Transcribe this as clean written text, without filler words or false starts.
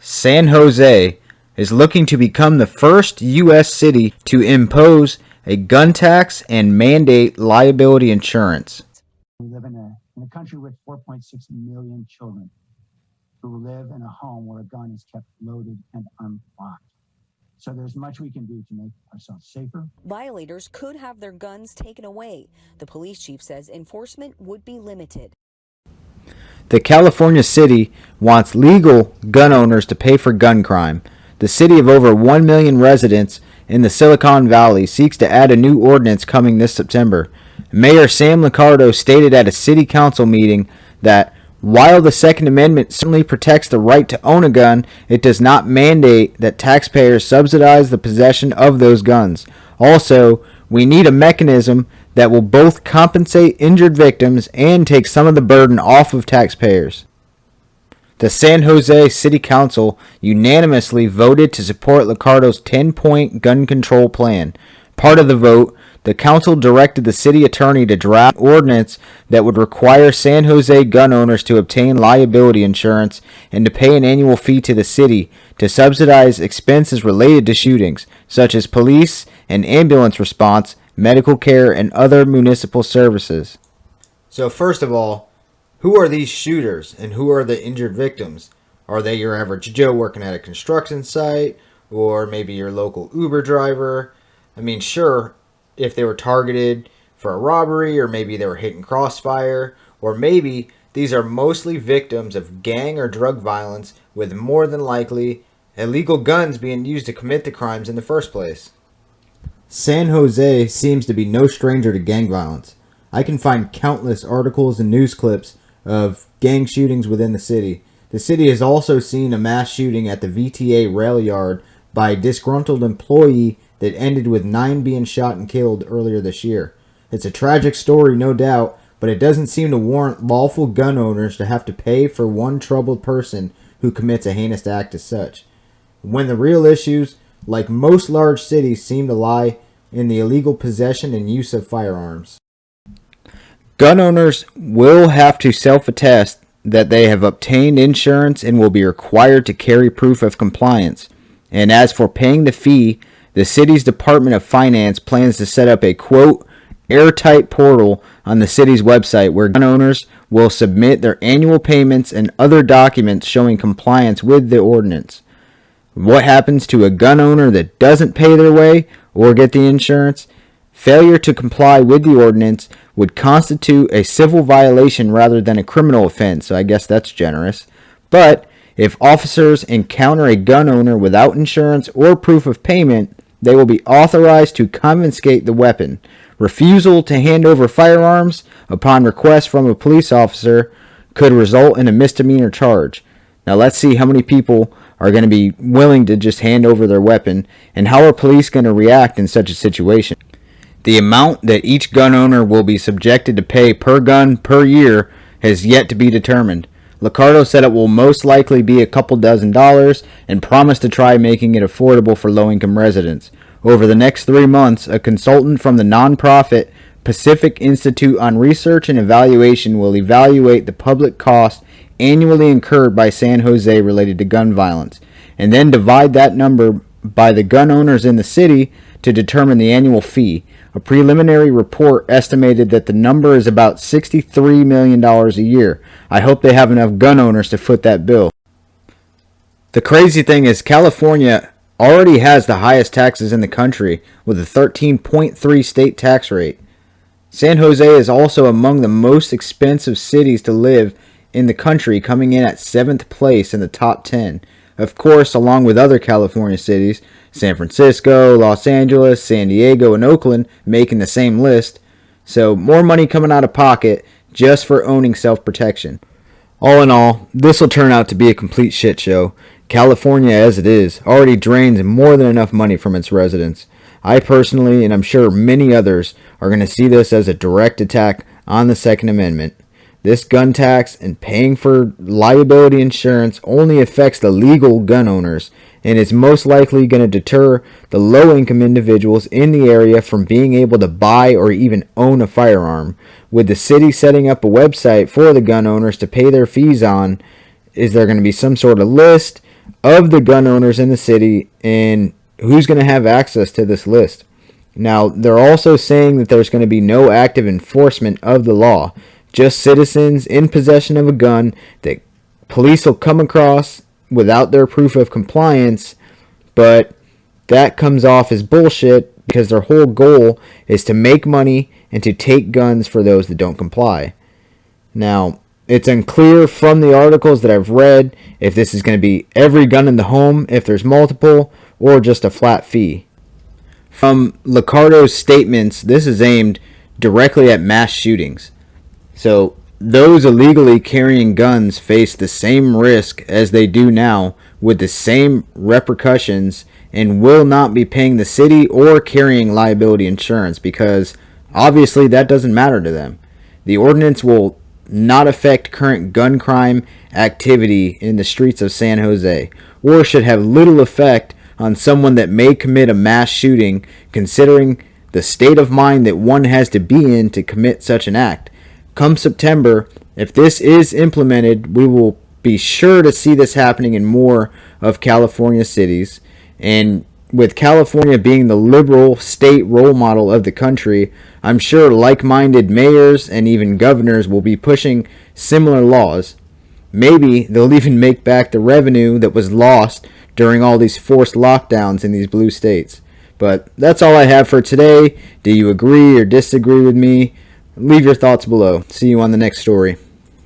San Jose is looking to become the first U.S. city to impose a gun tax and mandate liability insurance. We live in a country with 4.6 million children who live in a home where a gun is kept loaded and unlocked. So there's much we can do to make ourselves safer. Violators could have their guns taken away. The police chief says enforcement would be limited. The California city wants legal gun owners to pay for gun crime. The city of over 1 million residents in the Silicon Valley seeks to add a new ordinance coming this September. Mayor Sam Liccardo stated at a city council meeting that while the Second Amendment certainly protects the right to own a gun, it does not mandate that taxpayers subsidize the possession of those guns. Also, we need a mechanism that will both compensate injured victims and take some of the burden off of taxpayers. The San Jose City Council unanimously voted to support Liccardo's 10-point gun control plan. Part of the vote, the council directed the city attorney to draft an ordinance that would require San Jose gun owners to obtain liability insurance and to pay an annual fee to the city to subsidize expenses related to shootings, such as police and ambulance response, medical care, and other municipal services. So first of all, who are these shooters and who are the injured victims? Are they your average Joe working at a construction site, or maybe your local Uber driver? I mean, sure, if they were targeted for a robbery, or maybe they were hit in crossfire, or maybe these are mostly victims of gang or drug violence with more than likely illegal guns being used to commit the crimes in the first place. San Jose seems to be no stranger to gang violence. I can find countless articles and news clips of gang shootings within the city. The city has also seen a mass shooting at the VTA rail yard by a disgruntled employee that ended with 9 being shot and killed earlier this year. It's a tragic story, no doubt, but it doesn't seem to warrant lawful gun owners to have to pay for one troubled person who commits a heinous act as such, when the real issues, like most large cities, seem to lie in the illegal possession and use of firearms. Gun owners will have to self-attest that they have obtained insurance and will be required to carry proof of compliance. And as for paying the fee, the city's Department of Finance plans to set up a, quote, airtight portal on the city's website where gun owners will submit their annual payments and other documents showing compliance with the ordinance. What happens to a gun owner that doesn't pay their way or get the insurance? Failure to comply with the ordinance would constitute a civil violation rather than a criminal offense, so I guess that's generous. But if officers encounter a gun owner without insurance or proof of payment, they will be authorized to confiscate the weapon. Refusal to hand over firearms upon request from a police officer could result in a misdemeanor charge. Now let's see how many people are going to be willing to just hand over their weapon, and how are police going to react in such a situation. The amount that each gun owner will be subjected to pay per gun per year has yet to be determined. Liccardo said it will most likely be a couple $dozen and promised to try making it affordable for low-income residents. Over the next 3 months, a consultant from the nonprofit Pacific Institute on Research and Evaluation will evaluate the public cost annually incurred by San Jose related to gun violence, and then divide that number by the gun owners in the city to determine the annual fee. A preliminary report estimated that the number is about $63 million a year. I hope they have enough gun owners to foot that bill. The crazy thing is California already has the highest taxes in the country with a 13.3 state tax rate. San Jose is also among the most expensive cities to live in the country, coming in at 7th place in the top 10. Of course, along with other California cities, San Francisco, Los Angeles, San Diego, and Oakland making the same list. So more money coming out of pocket just for owning self-protection. All in all, this will turn out to be a complete shit show. California, as it is, already drains more than enough money from its residents. I personally, and I'm sure many others, are going to see this as a direct attack on the Second Amendment. This gun tax and paying for liability insurance only affects the legal gun owners, and is most likely going to deter the low-income individuals in the area from being able to buy or even own a firearm. With the city setting up a website for the gun owners to pay their fees on, is there going to be some sort of list? of the gun owners in the city and who's going to have access to this list. Now, they're also saying that there's going to be no active enforcement of the law, just citizens in possession of a gun that police will come across without their proof of compliance, but that comes off as bullshit because their whole goal is to make money and to take guns for those that don't comply. Now, it's unclear from the articles that I've read if this is going to be every gun in the home, if there's multiple, or just a flat fee. From Liccardo's statements, this is aimed directly at mass shootings. So, those illegally carrying guns face the same risk as they do now with the same repercussions and will not be paying the city or carrying liability insurance because obviously that doesn't matter to them. The ordinance will not affect current gun crime activity in the streets of San Jose, or should have little effect on someone that may commit a mass shooting, considering the state of mind that one has to be in to commit such an act. Come September, if this is implemented, we will be sure to see this happening in more of California cities. And with California being the liberal state role model of the country, I'm sure like-minded mayors and even governors will be pushing similar laws. Maybe they'll even make back the revenue that was lost during all these forced lockdowns in these blue states. But that's all I have for today. Do you agree or disagree with me? Leave your thoughts below. See you on the next story.